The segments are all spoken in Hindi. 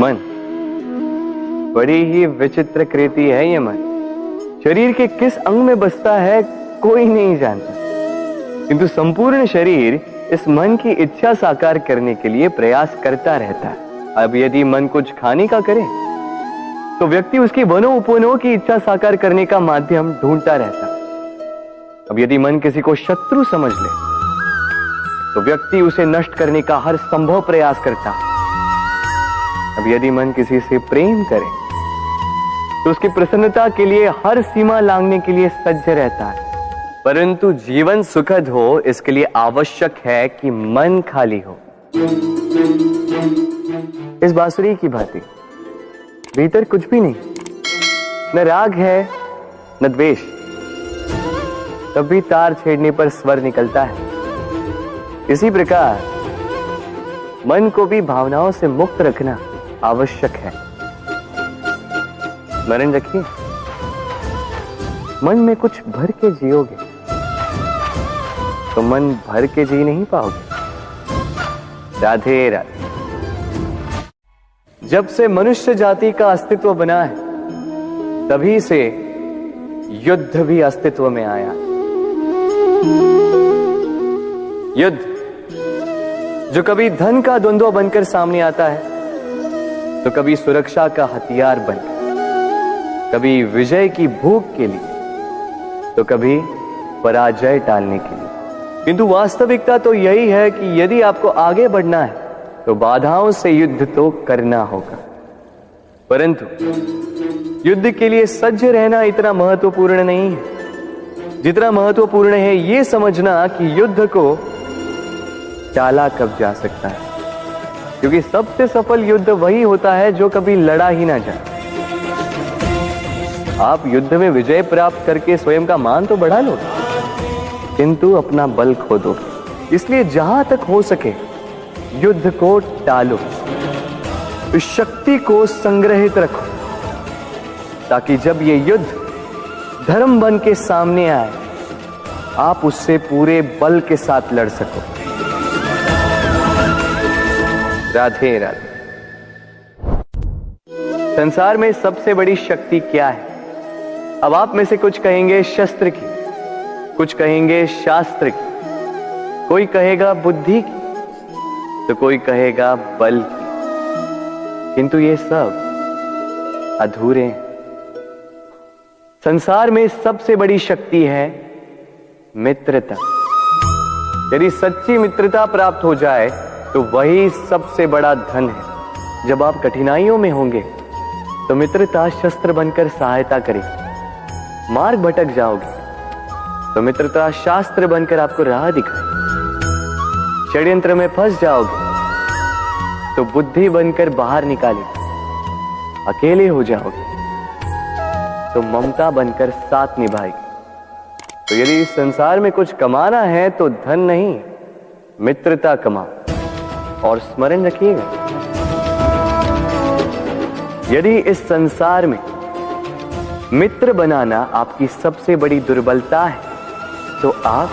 मन बड़ी ही विचित्र कृति है ये मन। शरीर के किस अंग में बसता है कोई नहीं जानता, किंतु संपूर्ण शरीर इस मन की इच्छा साकार करने के लिए प्रयास करता रहता है। अब यदि मन कुछ खाने का करे तो व्यक्ति उसकी वनो उपवनों की इच्छा साकार करने का माध्यम ढूंढता रहता है। अब यदि मन किसी को शत्रु समझ ले तो व्यक्ति उसे नष्ट करने का हर संभव प्रयास करता है। अब यदि मन किसी से प्रेम करे तो उसकी प्रसन्नता के लिए हर सीमा लांघने के लिए सज्ज रहता है। परंतु जीवन सुखद हो इसके लिए आवश्यक है कि मन खाली हो। इस बांसुरी की भांति भीतर कुछ भी नहीं, न राग है न द्वेष, तब भी तार छेड़ने पर स्वर निकलता है। इसी प्रकार मन को भी भावनाओं से मुक्त रखना आवश्यक है। स्मरण रखिए, मन में कुछ भर के जियोगे तो मन भर के जी नहीं पाओगे। राधे राधे। जब से मनुष्य जाति का अस्तित्व बना है तभी से युद्ध भी अस्तित्व में आया। युद्ध जो कभी धन का द्वंद्व बनकर सामने आता है तो कभी सुरक्षा का हथियार बनकर, कभी विजय की भूख के लिए तो कभी पराजय टालने के लिए। किंतु वास्तविकता तो यही है कि यदि आपको आगे बढ़ना है तो बाधाओं से युद्ध तो करना होगा। परंतु युद्ध के लिए सज्ज रहना इतना महत्वपूर्ण नहीं है जितना महत्वपूर्ण है यह समझना कि युद्ध को टाला कब जा सकता है। क्योंकि सबसे सफल युद्ध वही होता है जो कभी लड़ा ही ना जाए। आप युद्ध में विजय प्राप्त करके स्वयं का मान तो बढ़ा लो, किंतु अपना बल खो दो। इसलिए जहां तक हो सके युद्ध को टालो, इस शक्ति को संग्रहित रखो, ताकि जब ये युद्ध धर्म बन के सामने आए आप उससे पूरे बल के साथ लड़ सको। राधे राधे। संसार में सबसे बड़ी शक्ति क्या है? अब आप में से कुछ कहेंगे शस्त्र की, कुछ कहेंगे शास्त्र की, कोई कहेगा बुद्धि की, तो कोई कहेगा बल की। किंतु ये सब अधूरे हैं। संसार में सबसे बड़ी शक्ति है मित्रता। यदि सच्ची मित्रता प्राप्त हो जाए तो वही सबसे बड़ा धन है। जब आप कठिनाइयों में होंगे तो मित्रता शस्त्र बनकर सहायता करेगी। मार्ग भटक जाओगे तो मित्रता शास्त्र बनकर आपको राह दिखाए। षड्यंत्र में फंस जाओगे तो बुद्धि बनकर बाहर निकाले। अकेले हो जाओगे तो ममता बनकर साथ निभाएगी। तो यदि इस संसार में कुछ कमाना है तो धन नहीं, मित्रता कमाओ। और स्मरण रखिएगा, यदि इस संसार में मित्र बनाना आपकी सबसे बड़ी दुर्बलता है तो आप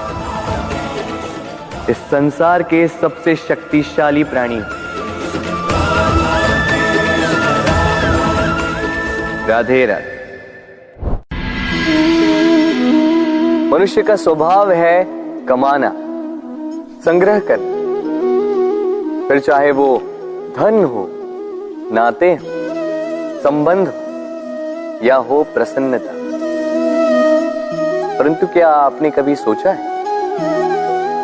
इस संसार के सबसे शक्तिशाली प्राणी। राधे राधे। मनुष्य का स्वभाव है कमाना, संग्रह करना, फिर चाहे वो धन हो, नाते हो, संबंध हो या हो प्रसन्नता। परंतु क्या आपने कभी सोचा है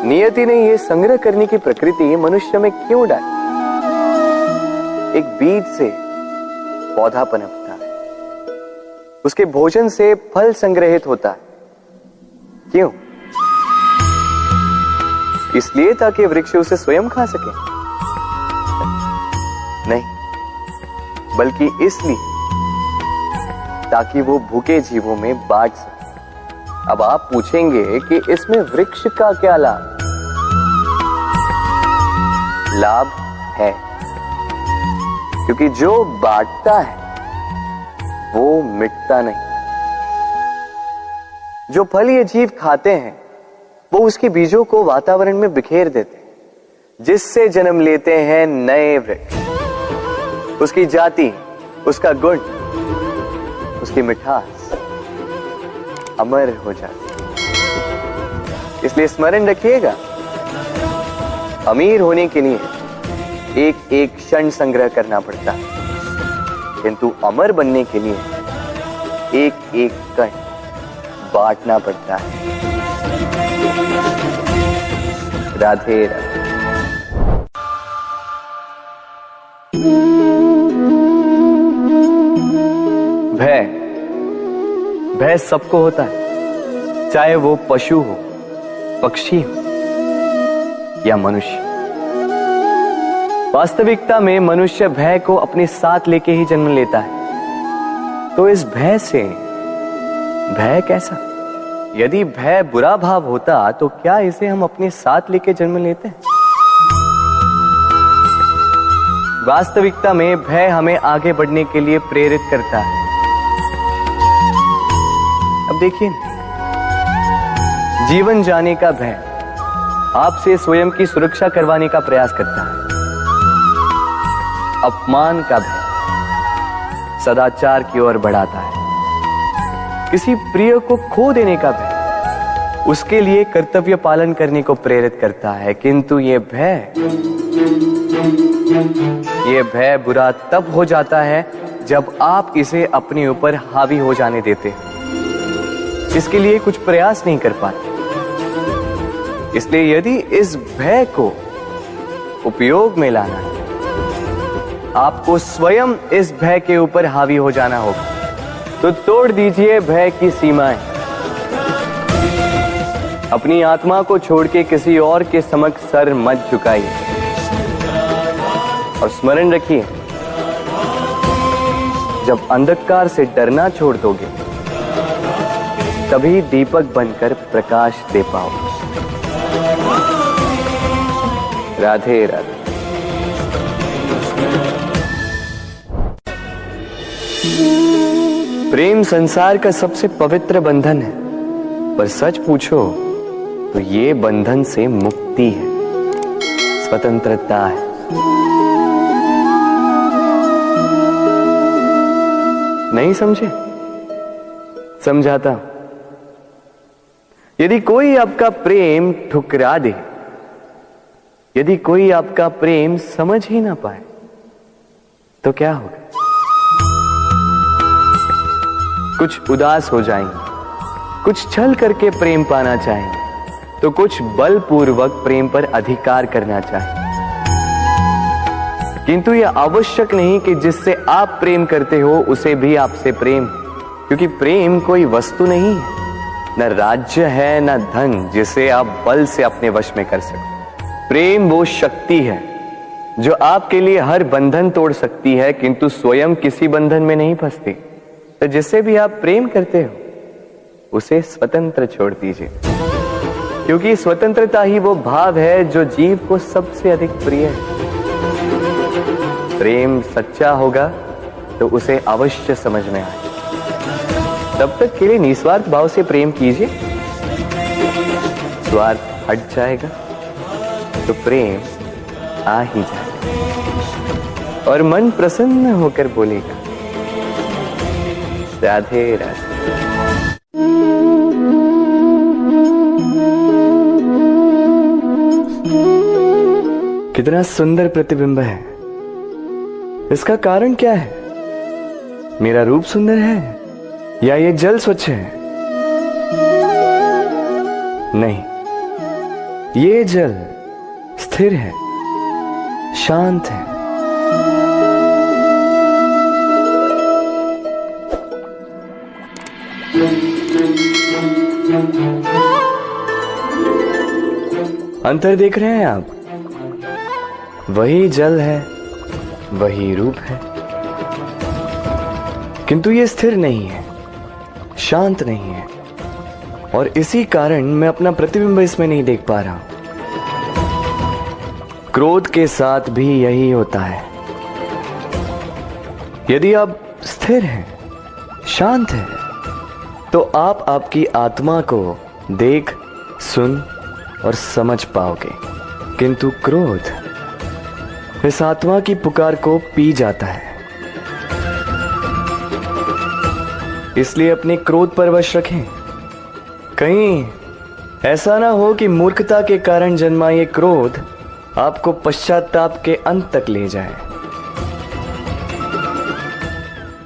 नियति ने यह संग्रह करने की प्रकृति मनुष्य में क्यों डाली? एक बीज से पौधा पनपता है, उसके भोजन से फल संग्रहित होता है। क्यों? इसलिए ताकि वृक्ष उसे स्वयं खा सके? नहीं, बल्कि इसलिए ताकि वो भूखे जीवों में बांट सके। अब आप पूछेंगे कि इसमें वृक्ष का क्या लाभ? लाभ है, क्योंकि जो बांटता है वो मिटता नहीं। जो फल ये जीव खाते हैं वो उसके बीजों को वातावरण में बिखेर देते हैं, जिससे जन्म लेते हैं नए वृक्ष। उसकी जाति, उसका गुण, उसकी मिठास अमर हो जाती। इसलिए स्मरण रखिएगा, अमीर होने के लिए एक एक क्षण संग्रह करना पड़ता है, किंतु अमर बनने के लिए एक एक कण बांटना पड़ता है। राधे राधे। भय सबको होता है, चाहे वो पशु हो, पक्षी हो या मनुष्य। वास्तविकता में मनुष्य भय को अपने साथ लेके ही जन्म लेता है। तो इस भय से, भय कैसा? यदि भय बुरा भाव होता तो क्या इसे हम अपने साथ लेके जन्म लेते हैं? वास्तविकता में भय हमें आगे बढ़ने के लिए प्रेरित करता है। अब देखिए, जीवन जाने का भय आपसे स्वयं की सुरक्षा करवाने का प्रयास करता है। अपमान का भय सदाचार की ओर बढ़ाता है। किसी प्रिय को खो देने का भय उसके लिए कर्तव्य पालन करने को प्रेरित करता है। किंतु ये भय बुरा तब हो जाता है जब आप इसे अपने ऊपर हावी हो जाने देते हैं, इसके लिए कुछ प्रयास नहीं कर पाते। इसलिए यदि इस भय को उपयोग में लाना है, आपको स्वयं इस भय के ऊपर हावी हो जाना होगा। तो तोड़ दीजिए भय की सीमाएं। अपनी आत्मा को छोड़ के किसी और के समक्ष सर मत झुकाइए और स्मरण रखिए, जब अंधकार से डरना छोड़ दोगे तभी दीपक बनकर प्रकाश दे पाओगे। राधे राधे। प्रेम संसार का सबसे पवित्र बंधन है, पर सच पूछो तो ये बंधन से मुक्ति है, स्वतंत्रता है। नहीं समझे? समझाता। यदि कोई आपका प्रेम ठुकरा दे, यदि कोई आपका प्रेम समझ ही ना पाए, तो क्या होगा? कुछ उदास हो जाएंगे, कुछ छल करके प्रेम पाना चाहेंगे, तो कुछ बलपूर्वक प्रेम पर अधिकार करना चाहेंगे। किंतु यह आवश्यक नहीं कि जिससे आप प्रेम करते हो उसे भी आपसे प्रेम, क्योंकि प्रेम कोई वस्तु नहीं है, न राज्य है, न धन जिसे आप बल से अपने वश में कर सको। प्रेम वो शक्ति है जो आपके लिए हर बंधन तोड़ सकती है, किंतु स्वयं किसी बंधन में नहीं फंसती। तो जिससे भी आप प्रेम करते हो उसे स्वतंत्र छोड़ दीजिए, क्योंकि स्वतंत्रता ही वो भाव है जो जीव को सबसे अधिक प्रिय है। प्रेम सच्चा होगा तो उसे अवश्य समझ में आए। तब तक के लिए निस्वार्थ भाव से प्रेम कीजिए। स्वार्थ हट जाएगा तो प्रेम आ ही जाएगा और मन प्रसन्न होकर बोलेगा, राधे राधे। कितना सुंदर प्रतिबिंब है। इसका कारण क्या है? मेरा रूप सुंदर है या ये जल स्वच्छ है? नहीं, ये जल स्थिर है, शांत है। अंतर देख रहे हैं आप? वही जल है, वही रूप है, किंतु ये स्थिर नहीं है, शांत नहीं है, और इसी कारण मैं अपना प्रतिबिंब इसमें नहीं देख पा रहा हूं। क्रोध के साथ भी यही होता है। यदि आप स्थिर हैं, शांत हैं, तो आप आपकी आत्मा को देख, सुन और समझ पाओगे, किंतु क्रोध इस आत्मा की पुकार को पी जाता है। इसलिए अपने क्रोध पर वश रखें। कहीं ऐसा ना हो कि मूर्खता के कारण जन्मा ये क्रोध आपको पश्चाताप के अंत तक ले जाए।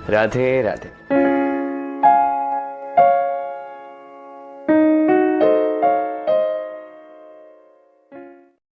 राधे राधे।